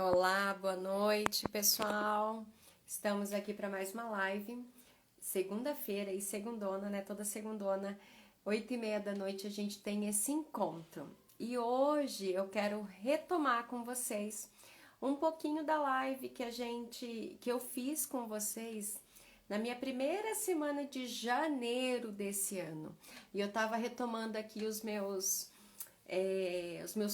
Olá, boa noite, pessoal. Estamos aqui para mais uma live. Segunda-feira e segundona, né? Toda segundona, 8h30 da noite, a gente tem esse encontro. E hoje eu quero retomar com vocês um pouquinho da live que eu fiz com vocês na minha primeira semana de janeiro desse ano. E eu tava retomando aqui os meus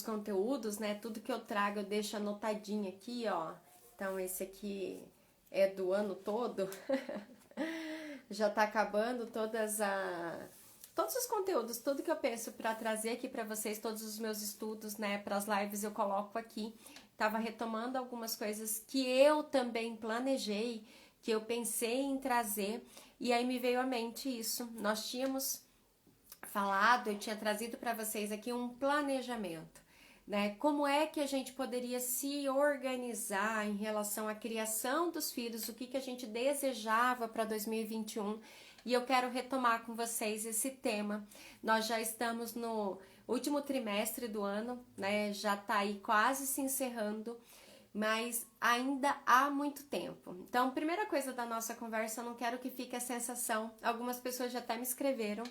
conteúdos, né? Tudo que eu trago eu deixo anotadinho aqui, ó. Então esse aqui é do ano todo. Já tá acabando todos os conteúdos, tudo que eu penso para trazer aqui para vocês, todos os meus estudos, né, para as lives eu coloco aqui. Tava retomando algumas coisas que eu também planejei, que eu pensei em trazer, e aí me veio à mente isso. Nós tínhamos falado, eu tinha trazido para vocês aqui um planejamento, né? Como é que a gente poderia se organizar em relação à criação dos filhos, o que a gente desejava para 2021. E eu quero retomar com vocês esse tema. Nós já estamos no último trimestre do ano, né? Já tá aí quase se encerrando, mas ainda há muito tempo. Então, primeira coisa da nossa conversa, eu não quero que fique a sensação, algumas pessoas já até me escreveram,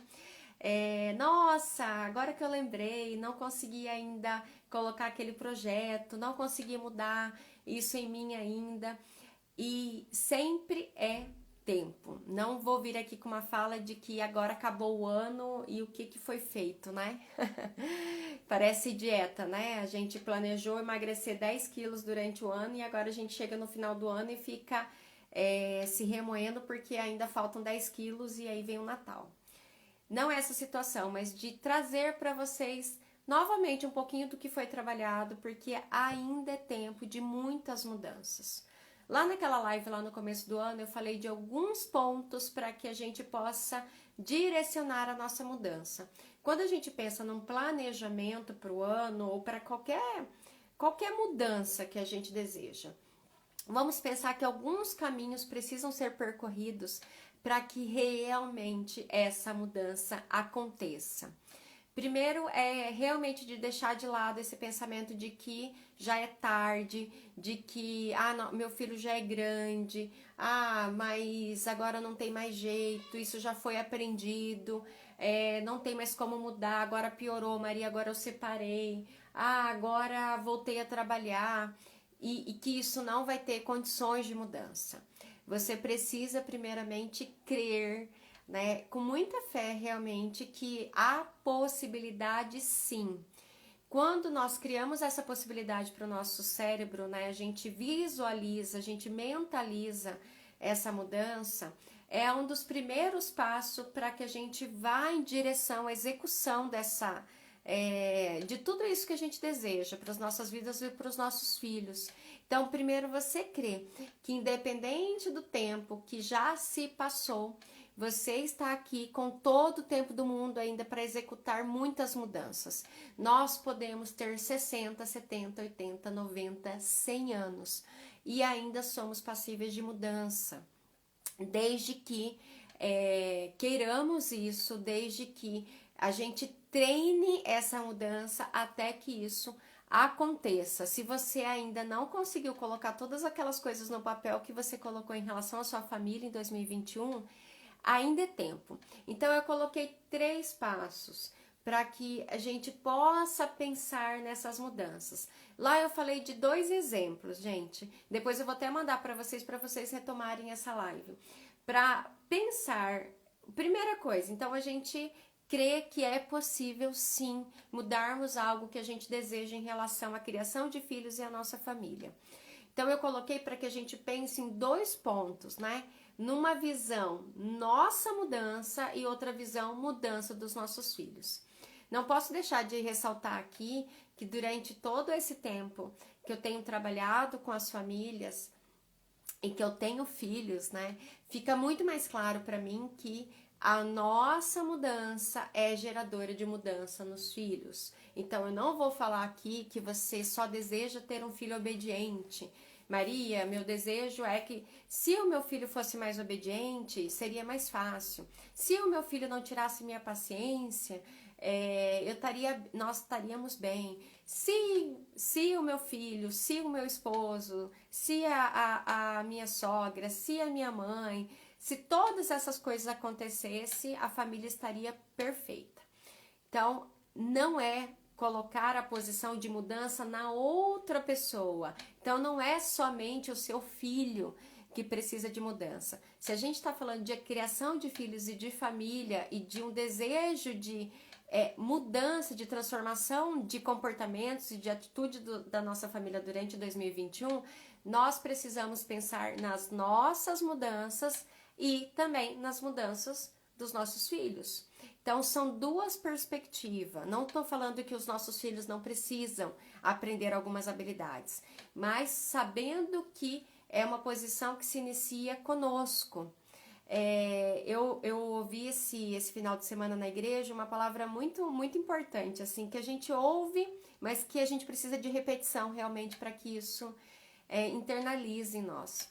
nossa, agora que eu lembrei, não consegui ainda colocar aquele projeto, não consegui mudar isso em mim ainda. E sempre é tempo. Não vou vir aqui com uma fala de que agora acabou o ano e o que foi feito, né? Parece dieta, né? A gente planejou emagrecer 10 quilos durante o ano e agora a gente chega no final do ano e fica se remoendo porque ainda faltam 10 quilos e aí vem o Natal. Não é essa situação, mas de trazer para vocês novamente um pouquinho do que foi trabalhado, porque ainda é tempo de muitas mudanças. Lá naquela live, lá no começo do ano, eu falei de alguns pontos para que a gente possa direcionar a nossa mudança. Quando a gente pensa num planejamento para o ano ou para qualquer mudança que a gente deseja, vamos pensar que alguns caminhos precisam ser percorridos para que realmente essa mudança aconteça. Primeiro é realmente de deixar de lado esse pensamento de que já é tarde, de que não, meu filho já é grande, mas agora não tem mais jeito, isso já foi aprendido, não tem mais como mudar, agora piorou, Maria, agora eu separei, agora voltei a trabalhar, e que isso não vai ter condições de mudança. Você precisa primeiramente crer, né, com muita fé realmente, que há possibilidade sim. Quando nós criamos essa possibilidade para o nosso cérebro, né, a gente visualiza, a gente mentaliza essa mudança, é um dos primeiros passos para que a gente vá em direção à execução de tudo isso que a gente deseja para as nossas vidas e para os nossos filhos. Então, primeiro você crê que independente do tempo que já se passou, você está aqui com todo o tempo do mundo ainda para executar muitas mudanças. Nós podemos ter 60, 70, 80, 90, 100 anos e ainda somos passíveis de mudança, desde que queiramos isso, desde que a gente treine essa mudança até que isso aconteça. Se você ainda não conseguiu colocar todas aquelas coisas no papel que você colocou em relação à sua família em 2021, ainda é tempo. Então eu coloquei 3 passos para que a gente possa pensar nessas mudanças. Lá eu falei de 2 exemplos, gente. Depois eu vou até mandar para vocês retomarem essa live. Para pensar, primeira coisa, então a gente crê que é possível sim mudarmos algo que a gente deseja em relação à criação de filhos e à nossa família. Então eu coloquei para que a gente pense em 2 pontos, né? Numa visão nossa mudança e outra visão mudança dos nossos filhos. Não posso deixar de ressaltar aqui que durante todo esse tempo que eu tenho trabalhado com as famílias e que eu tenho filhos, né, fica muito mais claro para mim que a nossa mudança é geradora de mudança nos filhos. Então eu não vou falar aqui que você só deseja ter um filho obediente. Maria, meu desejo é que se o meu filho fosse mais obediente, seria mais fácil. Se o meu filho não tirasse minha paciência, nós estaríamos bem. Se o meu filho, se o meu esposo, se a minha sogra, se a minha mãe, se todas essas coisas acontecessem, a família estaria perfeita. Então, não é colocar a posição de mudança na outra pessoa. Então, não é somente o seu filho que precisa de mudança. Se a gente está falando de criação de filhos e de família e de um desejo de mudança, de transformação de comportamentos e de atitude da nossa família durante 2021, nós precisamos pensar nas nossas mudanças e também nas mudanças dos nossos filhos. Então, são duas perspectivas. Não estou falando que os nossos filhos não precisam aprender algumas habilidades, mas sabendo que é uma posição que se inicia conosco. Eu ouvi esse final de semana na igreja uma palavra muito, muito importante, assim, que a gente ouve, mas que a gente precisa de repetição realmente para que isso internalize em nós.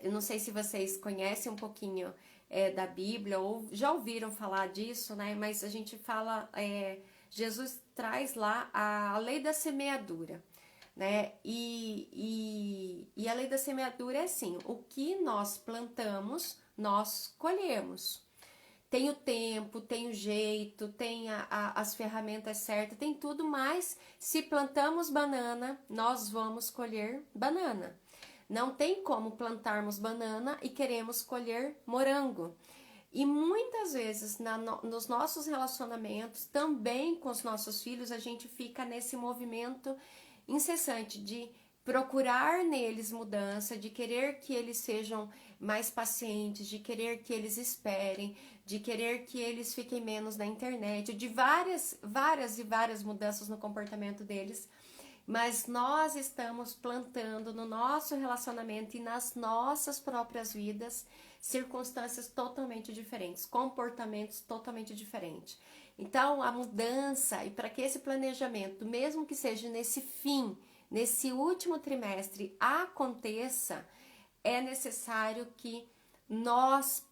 Eu não sei se vocês conhecem um pouquinho da Bíblia ou já ouviram falar disso, né? Mas a gente fala, Jesus traz lá a lei da semeadura, né? E a lei da semeadura é assim: o que nós plantamos, nós colhemos. Tem o tempo, tem o jeito, tem as ferramentas certas, tem tudo, mas se plantamos banana, nós vamos colher banana. Não tem como plantarmos banana e queremos colher morango. E muitas vezes nos nossos relacionamentos, também com os nossos filhos, a gente fica nesse movimento incessante de procurar neles mudança, de querer que eles sejam mais pacientes, de querer que eles esperem, de querer que eles fiquem menos na internet, de várias mudanças no comportamento deles. Mas nós estamos plantando no nosso relacionamento e nas nossas próprias vidas circunstâncias totalmente diferentes, comportamentos totalmente diferentes. Então, a mudança, e para que esse planejamento, mesmo que seja nesse último trimestre, aconteça, é necessário que nós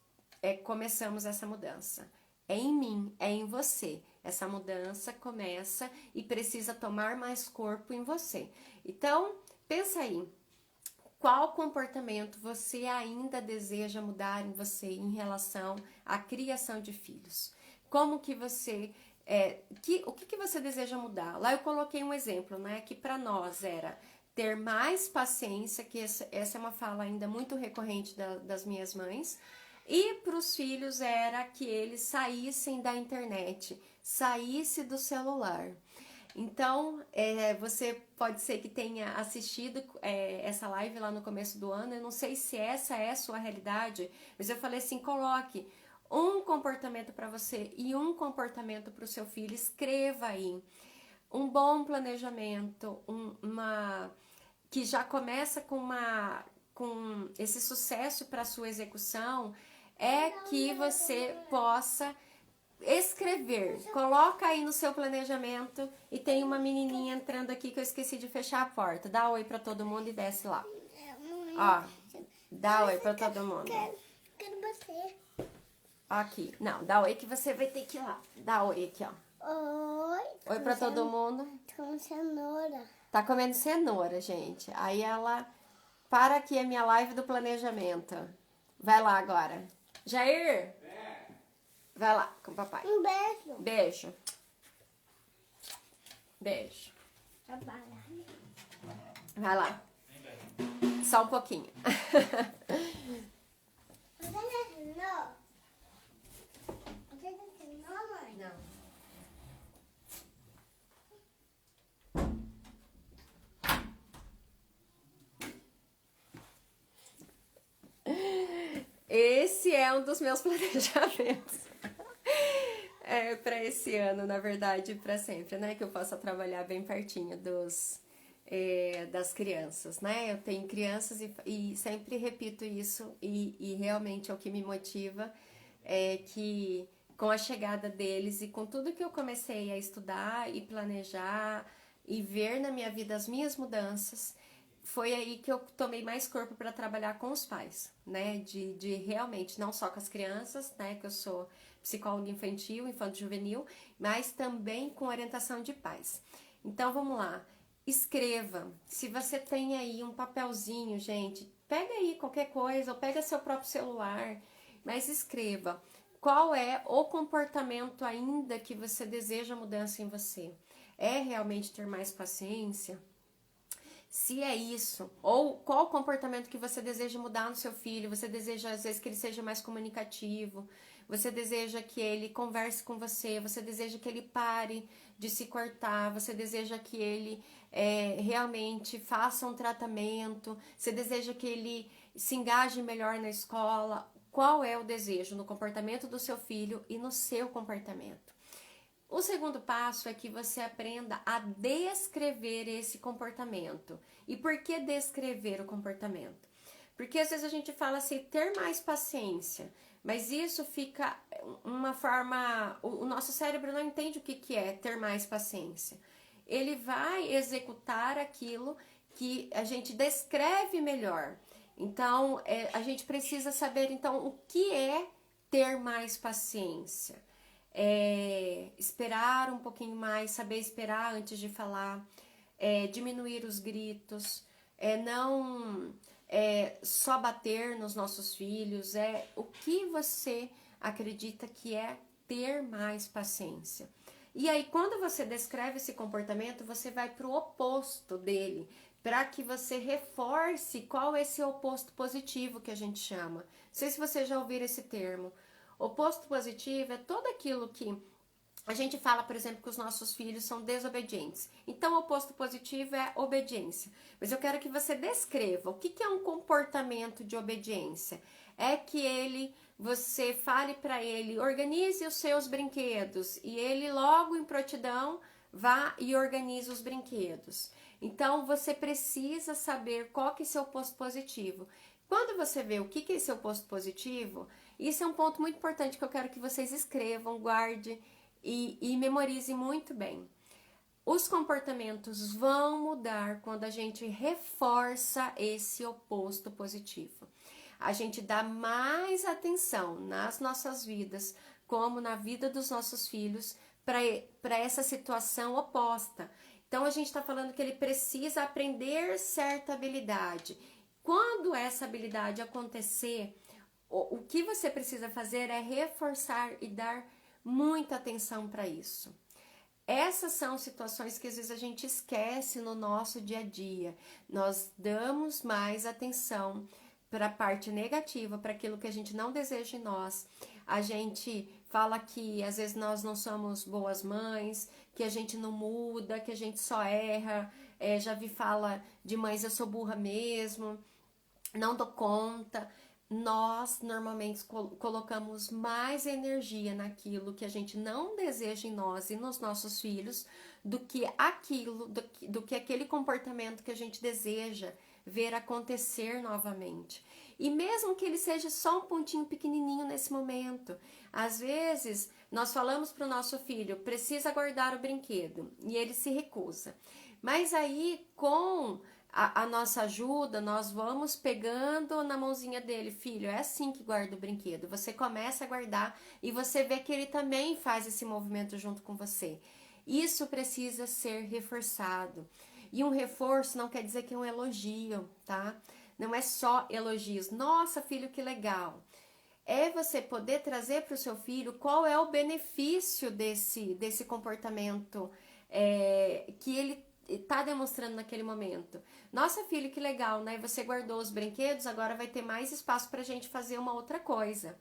começamos essa mudança. É em mim, é em você. Essa mudança começa e precisa tomar mais corpo em você. Então, pensa aí, qual comportamento você ainda deseja mudar em você em relação à criação de filhos? Como que você... o que você deseja mudar? Lá eu coloquei um exemplo, né? Que para nós era ter mais paciência, que essa é uma fala ainda muito recorrente das minhas mães. E para os filhos era que eles saíssem da internet, saísse do celular. Então, você pode ser que tenha assistido essa live lá no começo do ano. Eu não sei se essa é a sua realidade, mas eu falei assim, coloque um comportamento para você e um comportamento para o seu filho. Escreva aí. Um bom planejamento, que já começa com esse sucesso para a sua execução, é que você possa escrever. Coloca aí no seu planejamento. E tem uma menininha entrando aqui que eu esqueci de fechar a porta. Dá oi pra todo mundo e desce lá. Ó, dá oi pra todo mundo. Quero você. Aqui. Não, dá oi que você vai ter que ir lá. Dá oi aqui, ó. Oi. Oi pra todo mundo. Tô com cenoura. Tá comendo cenoura, gente. Aí ela... Para aqui a minha live do planejamento. Vai lá agora. Jair! Vai lá com o papai. Um beijo. Beijo. Beijo. Vai lá. Só um pouquinho. Você já ensinou? Você já ensinou, mãe? Não. Esse é um dos meus planejamentos. Para esse ano, na verdade, para sempre, né? Que eu possa trabalhar bem pertinho das crianças, né? Eu tenho crianças e sempre repito isso e realmente é o que me motiva, é que com a chegada deles e com tudo que eu comecei a estudar e planejar e ver na minha vida as minhas mudanças, foi aí que eu tomei mais corpo para trabalhar com os pais, né? De realmente, não só com as crianças, né? Que eu sou psicóloga infantil, infanto-juvenil, mas também com orientação de pais. Então, vamos lá. Escreva. Se você tem aí um papelzinho, gente, pega aí qualquer coisa, ou pega seu próprio celular, mas escreva. Qual é o comportamento ainda que você deseja mudança em você? É realmente ter mais paciência? Se é isso, ou qual o comportamento que você deseja mudar no seu filho, você deseja às vezes que ele seja mais comunicativo, você deseja que ele converse com você, você deseja que ele pare de se cortar, você deseja que ele realmente faça um tratamento, você deseja que ele se engaje melhor na escola. Qual é o desejo no comportamento do seu filho e no seu comportamento? O segundo passo é que você aprenda a descrever esse comportamento. E por que descrever o comportamento? Porque às vezes a gente fala assim, ter mais paciência, mas isso fica uma forma... O nosso cérebro não entende o que é ter mais paciência. Ele vai executar aquilo que a gente descreve melhor. Então, a gente precisa saber, então, o que é ter mais paciência. Esperar um pouquinho mais, saber esperar antes de falar, diminuir os gritos, não só bater nos nossos filhos, o que você acredita que é ter mais paciência. E aí, quando você descreve esse comportamento, você vai para o oposto dele, para que você reforce qual é esse oposto positivo que a gente chama. Não sei se você já ouviu esse termo. Oposto positivo é todo aquilo que a gente fala, por exemplo, que os nossos filhos são desobedientes. Então, o oposto positivo é obediência. Mas eu quero que você descreva o que é um comportamento de obediência. É que você fale para ele, organize os seus brinquedos. E ele logo em prontidão vá e organize os brinquedos. Então, você precisa saber qual que é seu oposto positivo. Quando você vê o que é seu oposto positivo, isso é um ponto muito importante que eu quero que vocês escrevam, guardem e memorizem muito bem. Os comportamentos vão mudar quando a gente reforça esse oposto positivo. A gente dá mais atenção nas nossas vidas, como na vida dos nossos filhos, para essa situação oposta. Então, a gente está falando que ele precisa aprender certa habilidade. Quando essa habilidade acontecer, o que você precisa fazer é reforçar e dar muita atenção para isso. Essas são situações que às vezes a gente esquece no nosso dia a dia. Nós damos mais atenção para a parte negativa, para aquilo que a gente não deseja em nós. A gente fala que às vezes nós não somos boas mães, que a gente não muda, que a gente só erra. Já vi fala de mães, eu sou burra mesmo, não dou conta. Nós normalmente colocamos mais energia naquilo que a gente não deseja em nós e nos nossos filhos do que aquele comportamento que a gente deseja ver acontecer novamente. E mesmo que ele seja só um pontinho pequenininho nesse momento, às vezes nós falamos para o nosso filho, precisa guardar o brinquedo, e ele se recusa. Mas aí, com a nossa ajuda, nós vamos pegando na mãozinha dele, filho, é assim que guarda o brinquedo. Você começa a guardar e você vê que ele também faz esse movimento junto com você. Isso precisa ser reforçado. E um reforço não quer dizer que é um elogio, tá? Não é só elogios. Nossa, filho, que legal. É você poder trazer para o seu filho qual é o benefício desse comportamento que ele está demonstrando naquele momento. Nossa, filho, que legal, né? Você guardou os brinquedos, agora vai ter mais espaço para a gente fazer uma outra coisa.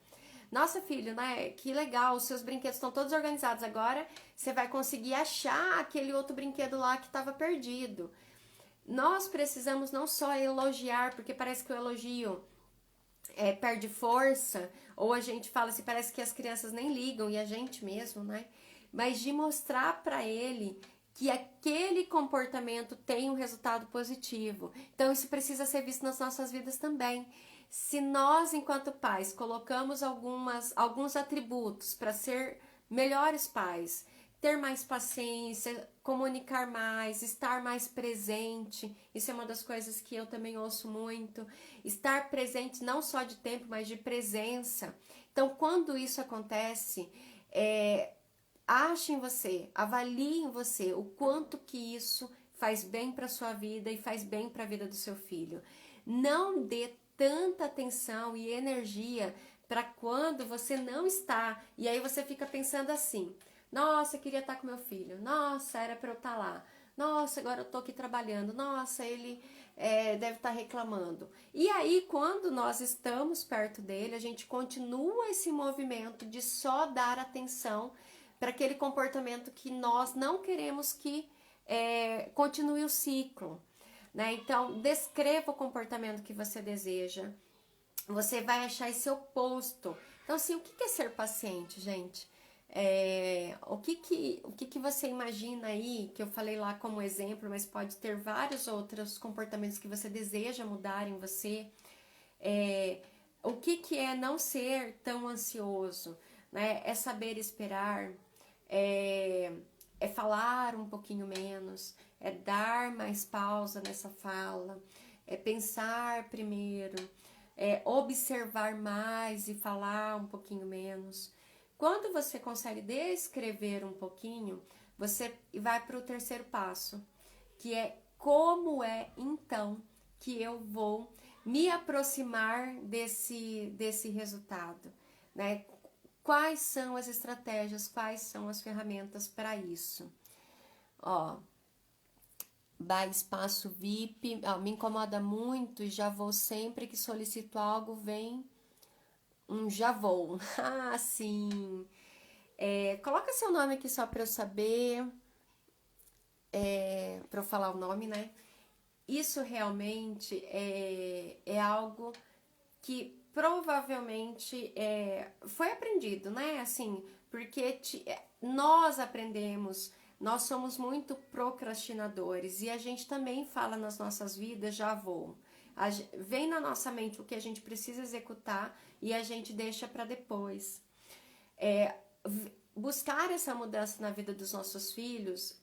Nossa, filho, né? Que legal, os seus brinquedos estão todos organizados. Agora você vai conseguir achar aquele outro brinquedo lá que estava perdido. Nós precisamos não só elogiar, porque parece que o elogio perde força, ou a gente fala assim, parece que as crianças nem ligam, e a gente mesmo, né? Mas de mostrar para ele que aquele comportamento tem um resultado positivo. Então, isso precisa ser visto nas nossas vidas também. Se nós, enquanto pais, colocamos alguns atributos para ser melhores pais, ter mais paciência, comunicar mais, estar mais presente. Isso é uma das coisas que eu também ouço muito. Estar presente não só de tempo, mas de presença. Então, quando isso acontece, ache em você, avalie em você o quanto que isso faz bem para sua vida e faz bem para a vida do seu filho. Não dê tanta atenção e energia para quando você não está, e aí você fica pensando assim: nossa, eu queria estar com meu filho, nossa, era para eu estar lá, nossa, agora eu tô aqui trabalhando, nossa, ele deve estar reclamando. E aí, quando nós estamos perto dele, a gente continua esse movimento de só dar atenção para aquele comportamento que nós não queremos que continue o ciclo, né? Então, descreva o comportamento que você deseja. Você vai achar esse oposto. Então, assim, o que é ser paciente, gente? O que você imagina aí, que eu falei lá como exemplo, mas pode ter vários outros comportamentos que você deseja mudar em você. O que é não ser tão ansioso, né? É saber esperar, é falar um pouquinho menos, é dar mais pausa nessa fala, é pensar primeiro, é observar mais e falar um pouquinho menos. Quando você consegue descrever um pouquinho, você vai para o terceiro passo, que é como é então que eu vou me aproximar desse resultado, né? Quais são as estratégias, quais são as ferramentas para isso? Ó, espaço VIP, me incomoda muito e já vou sempre que solicito algo, vem um já vou. Ah, sim. Coloca seu nome aqui só para eu saber, para eu falar o nome, né? Isso realmente é algo que provavelmente foi aprendido, né? Assim, porque nós aprendemos, nós somos muito procrastinadores e a gente também fala nas nossas vidas, já vou. Vem na nossa mente o que a gente precisa executar e a gente deixa para depois. Buscar essa mudança na vida dos nossos filhos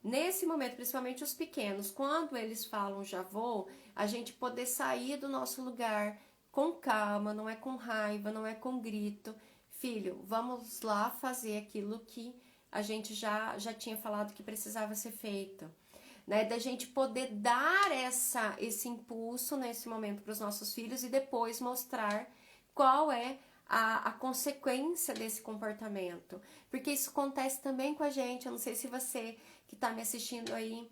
nesse momento, principalmente os pequenos, quando eles falam já vou, a gente poder sair do nosso lugar com calma, não é com raiva, não é com grito. Filho, vamos lá fazer aquilo que a gente já tinha falado que precisava ser feito. Né? Da gente poder dar esse impulso nesse momento para os nossos filhos e depois mostrar qual é a consequência desse comportamento. Porque isso acontece também com a gente. Eu não sei se você que está me assistindo aí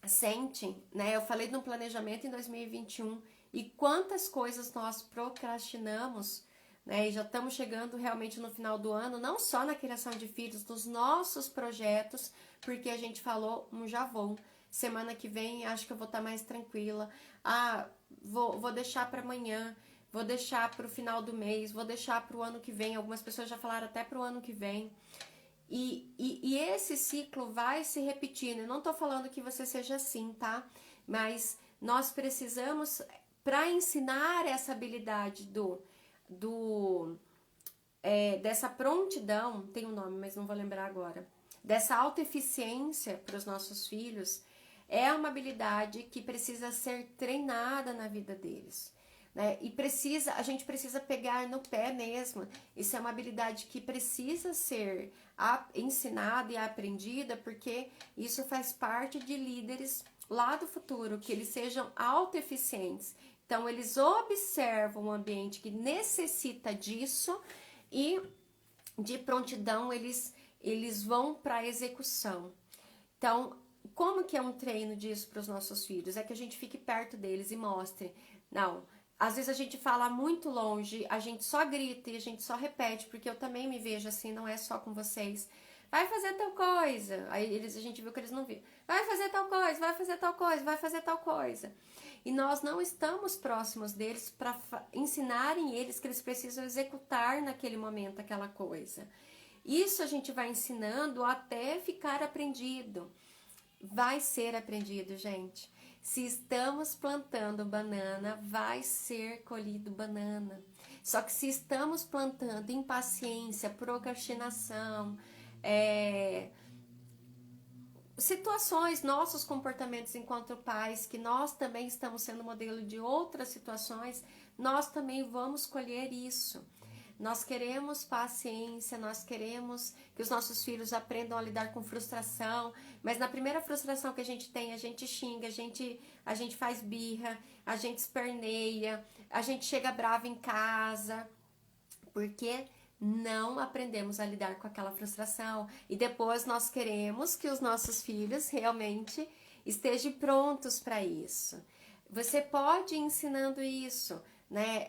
sente, né? Eu falei no planejamento em 2021 e quantas coisas nós procrastinamos, né? E já estamos chegando realmente no final do ano, não só na criação de filhos, nos nossos projetos, porque a gente falou já vou. Semana que vem acho que eu vou estar mais tranquila. Vou deixar para amanhã, vou deixar para o final do mês, vou deixar para o ano que vem. Algumas pessoas já falaram até para o ano que vem. E esse ciclo vai se repetindo. Eu não estou falando que você seja assim, tá? Mas nós precisamos, para ensinar essa habilidade dessa prontidão, tem um nome, mas não vou lembrar agora, dessa autoeficiência para os nossos filhos, é uma habilidade que precisa ser treinada na vida deles. Né? E a gente precisa pegar no pé mesmo. Isso é uma habilidade que precisa ser ensinada e aprendida, porque isso faz parte de líderes lá do futuro, que eles sejam autoeficientes. Então, eles observam um ambiente que necessita disso e de prontidão eles vão para a execução. Então, como que é um treino disso para os nossos filhos? É que a gente fique perto deles e mostre. Não, às vezes a gente fala muito longe, a gente só grita e a gente só repete, porque eu também me vejo assim, não é só com vocês. Vai fazer tal coisa. Aí a gente viu que eles não viram. Vai fazer tal coisa, vai fazer tal coisa, vai fazer tal coisa. E nós não estamos próximos deles para ensinarem eles que eles precisam executar naquele momento aquela coisa. Isso a gente vai ensinando até ficar aprendido. Vai ser aprendido, gente. Se estamos plantando banana, vai ser colhido banana. Só que se estamos plantando impaciência, procrastinação, situações, nossos comportamentos enquanto pais, que nós também estamos sendo modelo de outras situações, nós também vamos colher isso. Nós queremos paciência, nós queremos que os nossos filhos aprendam a lidar com frustração, mas na primeira frustração que a gente tem, a gente xinga, a gente faz birra, a gente esperneia, a gente chega bravo em casa, porque não aprendemos a lidar com aquela frustração. E depois nós queremos que os nossos filhos realmente estejam prontos para isso. Você pode ir ensinando isso, né?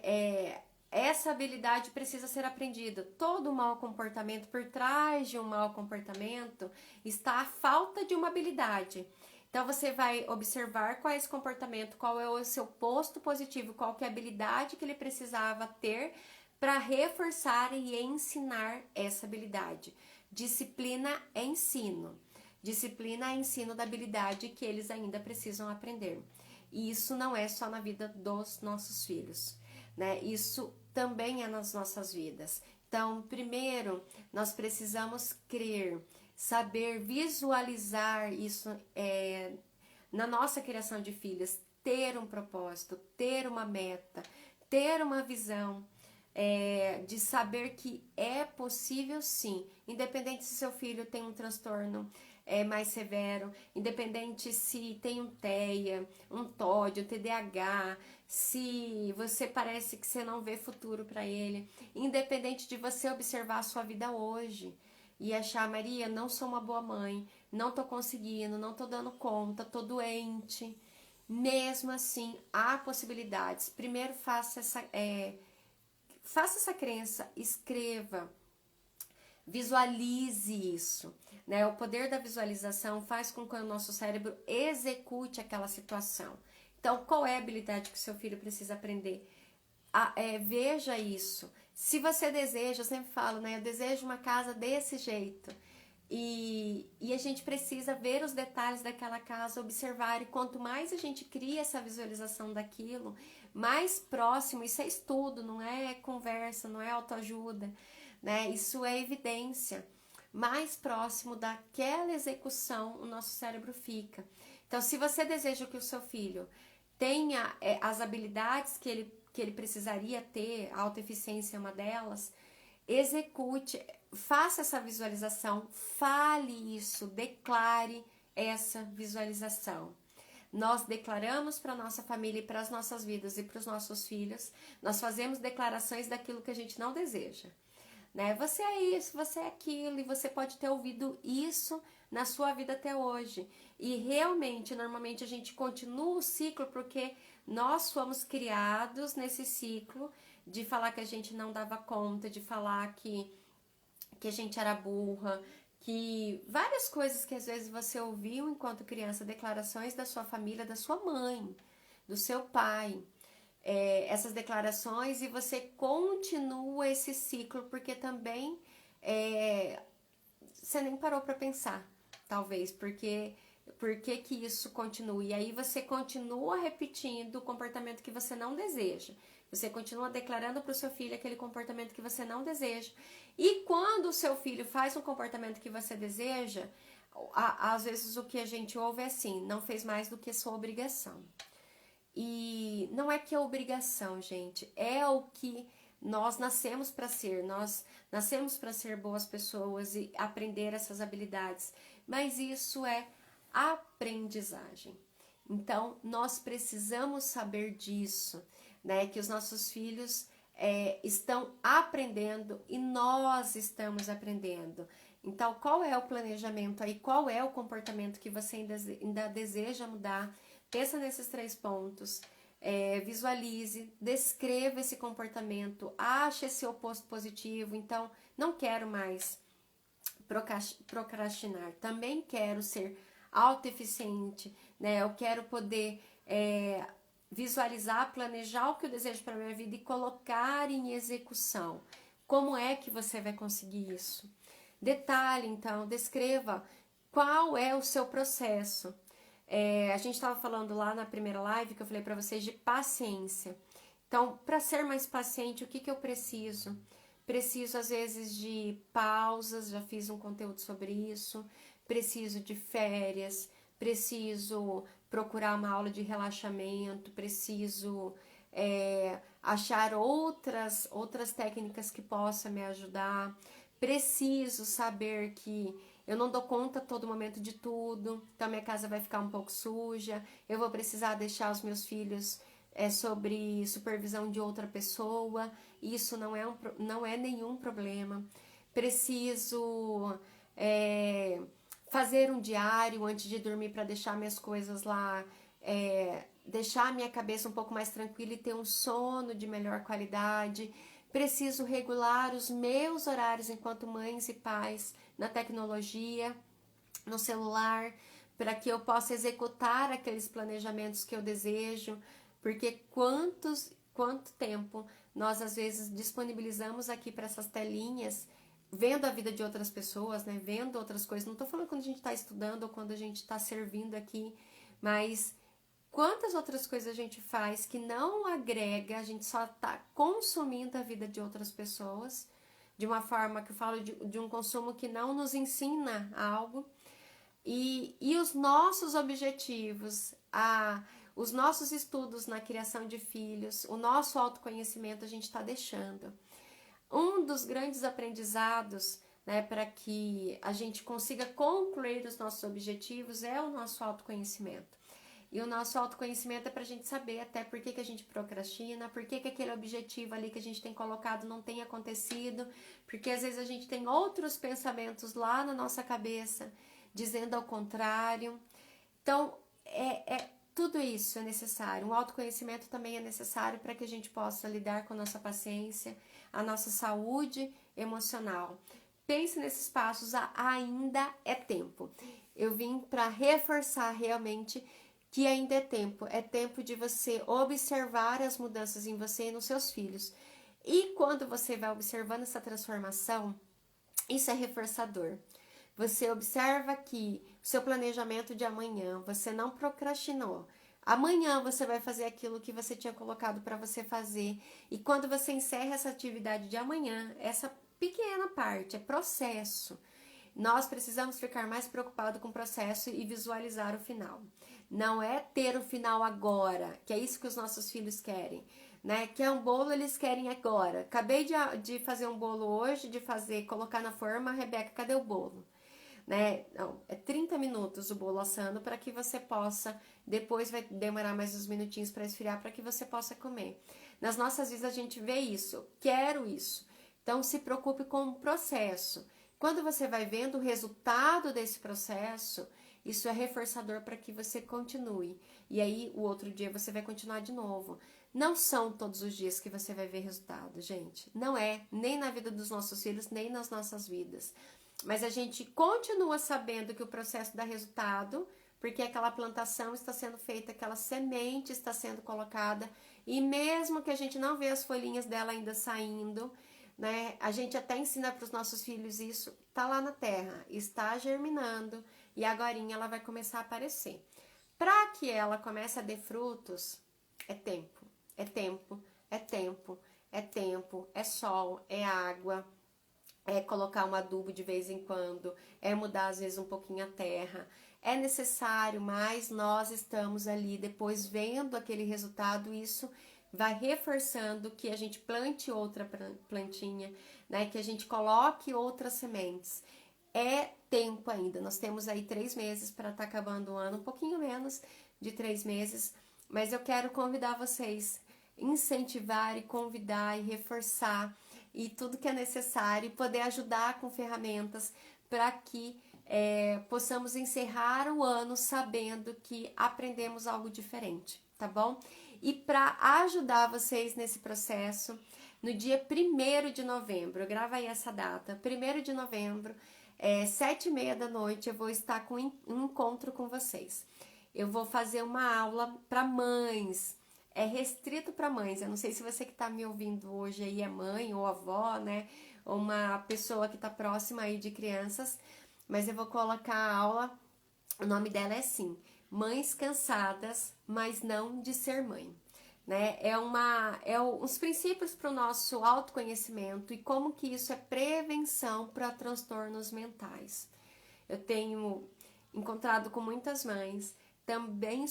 Essa habilidade precisa ser aprendida. Todo mau comportamento, por trás de um mau comportamento, está a falta de uma habilidade. Então você vai observar qual é esse comportamento, qual é o seu posto positivo, qual que é a habilidade que ele precisava ter para reforçar e ensinar essa habilidade. Disciplina é ensino. Disciplina é ensino da habilidade que eles ainda precisam aprender. E isso não é só na vida dos nossos filhos, né? Isso também é nas nossas vidas. Então, primeiro, nós precisamos crer, saber visualizar isso na nossa criação de filhos, ter um propósito, ter uma meta, ter uma visão, de saber que é possível sim, independente se seu filho tem um transtorno mais severo, independente se tem um TEA, um TOD, um TDAH, se você parece que você não vê futuro para ele, independente de você observar a sua vida hoje e achar, Maria, não sou uma boa mãe, não tô conseguindo, não tô dando conta, tô doente. Mesmo assim, há possibilidades. Primeiro faça essa crença, escreva, visualize isso, né? O poder da visualização faz com que o nosso cérebro execute aquela situação. Então, qual é a habilidade que o seu filho precisa aprender? Veja isso. Se você deseja, eu sempre falo, né? Eu desejo uma casa desse jeito. E a gente precisa ver os detalhes daquela casa, observar. E quanto mais a gente cria essa visualização daquilo, mais próximo, isso é estudo, não é conversa, não é autoajuda, né? Isso é evidência. Mais próximo daquela execução, o nosso cérebro fica. Então, se você deseja que o seu filho tenha as habilidades que ele precisaria ter, a autoeficiência é uma delas, execute, faça essa visualização, fale isso, declare essa visualização. Nós declaramos para a nossa família e para as nossas vidas e para os nossos filhos, nós fazemos declarações daquilo que a gente não deseja, né? Você é isso, você é aquilo, e você pode ter ouvido isso na sua vida até hoje. E realmente, normalmente a gente continua o ciclo porque nós fomos criados nesse ciclo de falar que a gente não dava conta, de falar que a gente era burra, que várias coisas que às vezes você ouviu enquanto criança, declarações da sua família, da sua mãe, do seu pai, essas declarações, e você continua esse ciclo porque também você nem parou para pensar, talvez, por que isso continua, e aí você continua repetindo o comportamento que você não deseja. Você continua declarando para o seu filho aquele comportamento que você não deseja. E quando o seu filho faz um comportamento que você deseja, às vezes o que a gente ouve é assim, não fez mais do que sua obrigação. E não é que é obrigação, gente, é o que nós nascemos para ser. Nós nascemos para ser boas pessoas e aprender essas habilidades. Mas isso é aprendizagem. Então, nós precisamos saber disso, né? Que os nossos filhos estão aprendendo e nós estamos aprendendo. Então, qual é o planejamento aí? Qual é o comportamento que você ainda deseja mudar? Pensa nesses 3 pontos. Visualize, descreva esse comportamento, ache esse oposto positivo. Então, não quero mais procrastinar, também quero ser autoeficiente, né? Eu quero poder visualizar, planejar o que eu desejo para a minha vida e colocar em execução. Como é que você vai conseguir isso? Detalhe, então, descreva qual é o seu processo. A gente estava falando lá na primeira live que eu falei para vocês de paciência. Então, para ser mais paciente, o que eu preciso? preciso às vezes de pausas, já fiz um conteúdo sobre isso, preciso de férias, preciso procurar uma aula de relaxamento, preciso achar outras técnicas que possam me ajudar, preciso saber que eu não dou conta a todo momento de tudo, então minha casa vai ficar um pouco suja, eu vou precisar deixar os meus filhos sobre supervisão de outra pessoa, isso não é nenhum problema. Preciso fazer um diário antes de dormir para deixar minhas coisas lá, deixar a minha cabeça um pouco mais tranquila e ter um sono de melhor qualidade. Preciso regular os meus horários enquanto mães e pais na tecnologia, no celular, para que eu possa executar aqueles planejamentos que eu desejo, porque quanto tempo nós às vezes disponibilizamos aqui para essas telinhas, vendo a vida de outras pessoas, né? Vendo outras coisas. Não estou falando quando a gente está estudando ou quando a gente está servindo aqui, mas quantas outras coisas a gente faz que não agrega, a gente só está consumindo a vida de outras pessoas, de uma forma que eu falo de um consumo que não nos ensina algo. E os nossos objetivos, os nossos estudos na criação de filhos, o nosso autoconhecimento a gente está deixando. Um dos grandes aprendizados, né, para que a gente consiga concluir os nossos objetivos é o nosso autoconhecimento. E o nosso autoconhecimento é para a gente saber até por que a gente procrastina, por que aquele objetivo ali que a gente tem colocado não tem acontecido, porque às vezes a gente tem outros pensamentos lá na nossa cabeça, dizendo ao contrário. Então, tudo isso é necessário. O autoconhecimento também é necessário para que a gente possa lidar com a nossa paciência, a nossa saúde emocional. Pense nesses passos, ainda é tempo. Eu vim para reforçar realmente que ainda é tempo de você observar as mudanças em você e nos seus filhos. E quando você vai observando essa transformação, isso é reforçador. Você observa que o seu planejamento de amanhã, você não procrastinou. Amanhã você vai fazer aquilo que você tinha colocado para você fazer. E quando você encerra essa atividade de amanhã, essa pequena parte, é processo. Nós precisamos ficar mais preocupados com o processo e visualizar o final. Não é ter o final agora, que é isso que os nossos filhos querem, né? Que é um bolo, eles querem agora. Acabei de fazer um bolo hoje, colocar na forma, Rebeca, cadê o bolo? Né? Não, é 30 minutos o bolo assando para que você possa, depois vai demorar mais uns minutinhos para esfriar, para que você possa comer. Nas nossas vidas a gente vê isso, quero isso. Então se preocupe com o processo. Quando você vai vendo o resultado desse processo, isso é reforçador para que você continue. E aí, o outro dia você vai continuar de novo. Não são todos os dias que você vai ver resultado, gente. Não é, nem na vida dos nossos filhos, nem nas nossas vidas. Mas a gente continua sabendo que o processo dá resultado, porque aquela plantação está sendo feita, aquela semente está sendo colocada. E mesmo que a gente não vê as folhinhas dela ainda saindo, né? A gente até ensina para os nossos filhos isso, tá lá na terra, está germinando e agorinha ela vai começar a aparecer. Para que ela comece a dar frutos, é tempo, é tempo, é tempo, é tempo, é sol, é água, é colocar um adubo de vez em quando, é mudar às vezes um pouquinho a terra. É necessário, mas nós estamos ali depois vendo aquele resultado, isso vai reforçando que a gente plante outra plantinha, né? Que a gente coloque outras sementes. É tempo ainda, nós temos aí 3 meses para estar acabando o ano, um pouquinho menos de 3 meses, mas eu quero convidar vocês, incentivar e convidar e reforçar e tudo que é necessário, poder ajudar com ferramentas para que possamos encerrar o ano sabendo que aprendemos algo diferente, tá bom? E para ajudar vocês nesse processo, no dia 1º de novembro, grava aí essa data, 1º de novembro, 7h30 da noite, eu vou estar com um encontro com vocês. Eu vou fazer uma aula para mães, é restrito para mães. Eu não sei se você que está me ouvindo hoje aí é mãe ou avó, né? Ou uma pessoa que está próxima aí de crianças, mas eu vou colocar a aula, o nome dela é assim, Mães Cansadas, mas não de ser mãe. né? Uns princípios para o nosso autoconhecimento e como que isso é prevenção para transtornos mentais. Eu tenho encontrado com muitas mães, também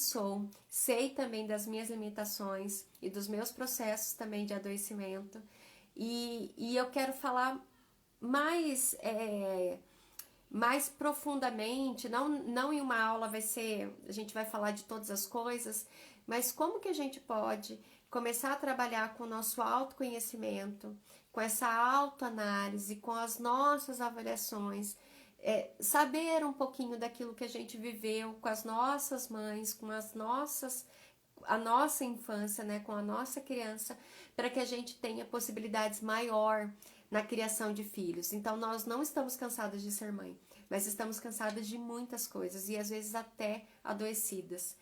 sei também das minhas limitações e dos meus processos também de adoecimento, e eu quero falar mais profundamente, não em uma aula a gente vai falar de todas as coisas, mas como que a gente pode começar a trabalhar com o nosso autoconhecimento, com essa autoanálise, com as nossas avaliações, saber um pouquinho daquilo que a gente viveu com as nossas mães, a nossa infância, né, com a nossa criança, para que a gente tenha possibilidades maior na criação de filhos. Então, nós não estamos cansadas de ser mãe, mas estamos cansadas de muitas coisas e às vezes até adoecidas.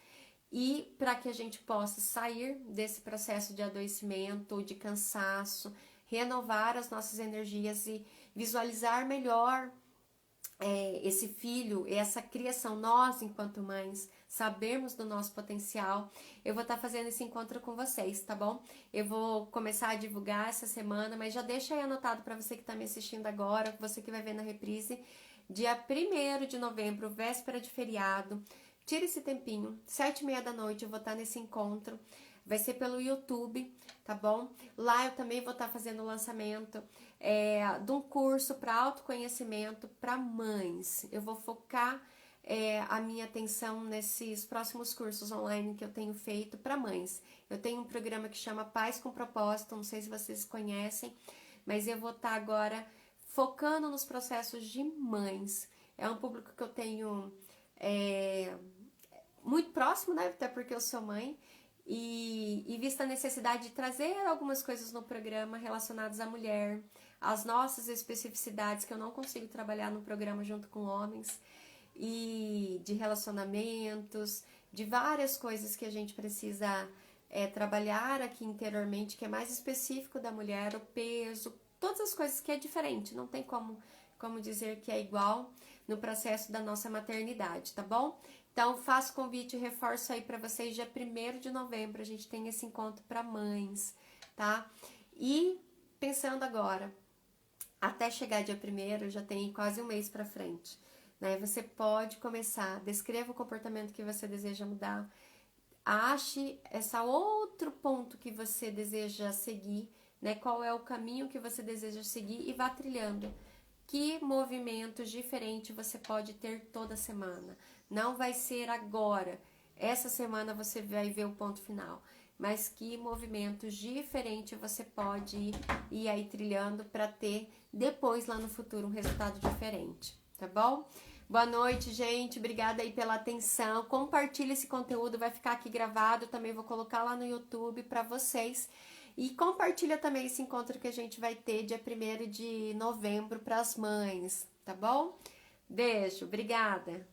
E para que a gente possa sair desse processo de adoecimento, de cansaço, renovar as nossas energias e visualizar melhor esse filho, essa criação, nós enquanto mães, sabermos do nosso potencial. Eu vou estar fazendo esse encontro com vocês, tá bom? Eu vou começar a divulgar essa semana, mas já deixa aí anotado para você que está me assistindo agora, você que vai ver na reprise, dia 1º de novembro, véspera de feriado. Tira esse tempinho, 7h30 da noite eu vou estar nesse encontro. Vai ser pelo YouTube, tá bom? Lá eu também vou estar fazendo o lançamento de um curso para autoconhecimento para mães. Eu vou focar a minha atenção nesses próximos cursos online que eu tenho feito para mães. Eu tenho um programa que chama Pais com Propósito, não sei se vocês conhecem, mas eu vou estar agora focando nos processos de mães. É um público que eu tenho muito próximo, né? Até porque eu sou mãe. E vista a necessidade de trazer algumas coisas no programa relacionadas à mulher, as nossas especificidades que eu não consigo trabalhar no programa junto com homens, e de relacionamentos, de várias coisas que a gente precisa trabalhar aqui interiormente, que é mais específico da mulher, o peso, todas as coisas que é diferente, não tem como dizer que é igual no processo da nossa maternidade, tá bom? Então, faço convite e reforço aí para vocês, dia 1º de novembro, a gente tem esse encontro para mães, tá? E, pensando agora, até chegar dia 1º, já tem quase um mês para frente, né? Você pode começar, descreva o comportamento que você deseja mudar, ache esse outro ponto que você deseja seguir, né? Qual é o caminho que você deseja seguir e vá trilhando. Que movimentos diferentes você pode ter toda semana. Não vai ser agora, essa semana você vai ver o ponto final, mas que movimentos diferentes você pode ir aí trilhando para ter depois lá no futuro um resultado diferente, tá bom? Boa noite, gente, obrigada aí pela atenção, compartilha esse conteúdo, vai ficar aqui gravado, também vou colocar lá no YouTube para vocês. E compartilha também esse encontro que a gente vai ter dia 1º de novembro para as mães, tá bom? Beijo, obrigada!